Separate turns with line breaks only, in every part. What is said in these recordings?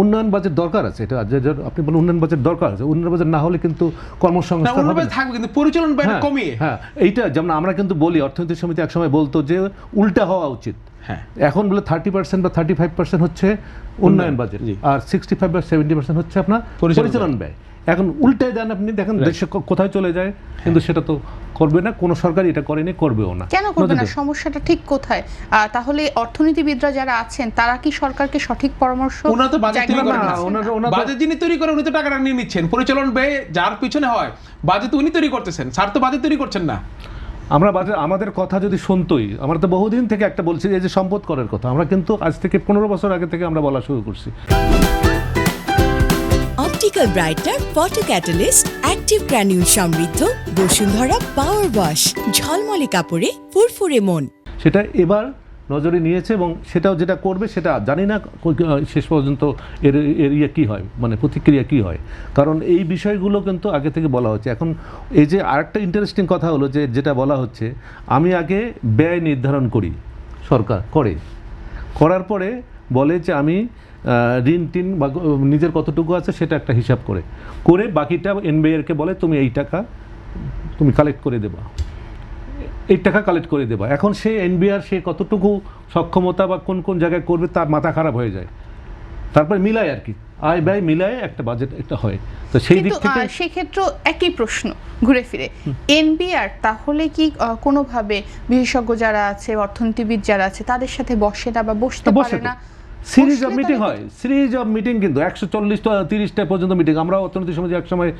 উন্নয়ন বাজেট দরকার আছে, এটা আপনি বলেন উন্নয়ন বাজেট দরকার আছে, উন্নয়ন বাজেট না হলে কিন্তু কর্মসংস্থান হবে না,
থাকবে কিন্তু পরিচালন ব্যয় কমিয়ে।
হ্যাঁ, এইটা যেমন আমরা কিন্তু বলি, অর্থনীতি সমিতি একসময় বলতো যে উল্টা হওয়া উচিত।
হ্যাঁ,
এখন বলে 30% বা 35% হচ্ছে উন্নয়ন বাজেট, আর 65 বা 70% হচ্ছে আপনার পরিচালন ব্যয়। এখন উল্টায় দেন আপনি, দেখেন দেশে কোথায় চলে যায়, কিন্তু সেটা তো করবে না, কোনো সরকারই এটা করেনি, করবেও না।
কেন করবে না? সমস্যাটা ঠিক কোথায়? তাহলে অর্থনীতিবিদরা যারা আছেন তারা কি সরকারকে সঠিক পরামর্শ?
ওনারা তো বাজেট তৈরি করেন না, বাজেট যিনি তৈরি করেন উনি তো টাকাটা নিয়ে নিচ্ছেন, পরিচালন ব্যয় যার পিছনে হয় বাজেট উনি তৈরি করতেছেন, স্যার তো বাজেট তৈরি করছেন না।
আমরা বাজেট, আমাদের কথা যদি শুনতোই, আমরা তো বহুদিন থেকে একটা বলছি এই যে সম্পদ করের কথা, আমরা কিন্তু আজ থেকে 15 বছর আগে থেকে আমরা বলা শুরু করছি।
Optical brightener photo catalyst active granule সমৃদ্ধ বসুন্ধরা পাওয়ার ওয়াশ, ঝলমলে কাপড়ে ফুরফুরে মন।
সেটা এবার নজরে নিয়েছে এবং সেটাও যেটা করবে সেটা জানি না শেষ পর্যন্ত এর ইয়ে কী হয়, মানে প্রতিক্রিয়া কী হয়, কারণ এই বিষয়গুলো কিন্তু আগে থেকে বলা হচ্ছে। এখন এই যে আরেকটা ইন্টারেস্টিং কথা হলো যে যেটা বলা হচ্ছে, আমি আগে ব্যয় নির্ধারণ করি, সরকার করার পরে বলে যে আমি ঋণ টিন বা নিজের কতটুকু আছে সেটা একটা হিসাব করে বাকিটা এনবিআরকে বলে তুমি এই টাকা তুমি কালেক্ট করে দেবা, এই টাকা কালেক্ট করে দেবা। এখন সে এনবিআর সে কতটুকু সক্ষমতা বা কোন কোন জায়গায় করবে তার মাথা খারাপ হয়ে যায়, তারপর মিলায় আর কি, আয় ব্যয় মিলায় একটা বাজেট একটা হয়। তো সেই দিক থেকে
সেক্ষেত্রে একই প্রশ্ন ঘুরে ফিরে, এনবিআর তাহলে কি কোনোভাবে বিশেষজ্ঞ যারা আছে, অর্থনীতিবিদ যারা আছে তাদের সাথে বসে না বা বসতে পারে না?
সিরিজ অফ মিটিং হয়, সিরিজ অফ মিটিং, কিন্তু 140-30টা পর্যন্ত মিটিং। আমরা অর্থনীতি সমিতি একসময়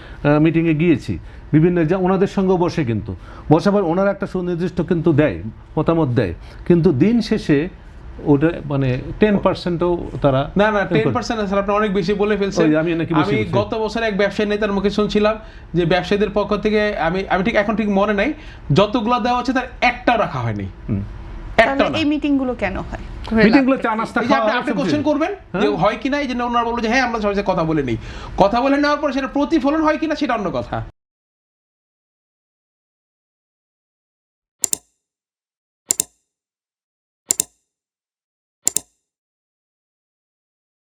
মিটিংয়ে গিয়েছি, বিভিন্ন ওনাদের সঙ্গেও বসে, কিন্তু বসার পর ওনারা একটা সুনির্দিষ্ট কিন্তু দেয়, মতামত দেয়, কিন্তু দিন শেষে ওটা মানে 10%ও তারা
না 10% স্যার আপনি অনেক বেশি বলে ফেলছেন। আমি গত বছর এক ব্যবসায়ী নেতার মুখে শুনছিলাম যে ব্যবসায়ীদের পক্ষ থেকে আমি ঠিক এখন ঠিক মনে নাই যতগুলো দেওয়া হচ্ছে তার একটাও রাখা হয়নি।
এই মিটিংগুলো কেন হয়?
মিটিংগুলো চা নাস্তা খাওয়া,
আপনি কোশ্চেন করবেন যে হয় কিনা, এই জন্য ওনারা বলবো যে হ্যাঁ আমরা সবাই কথা বলে নেই, কথা বলে নেওয়ার পর সেটা প্রতিফলন হয় কিনা সেটা অন্য কথা।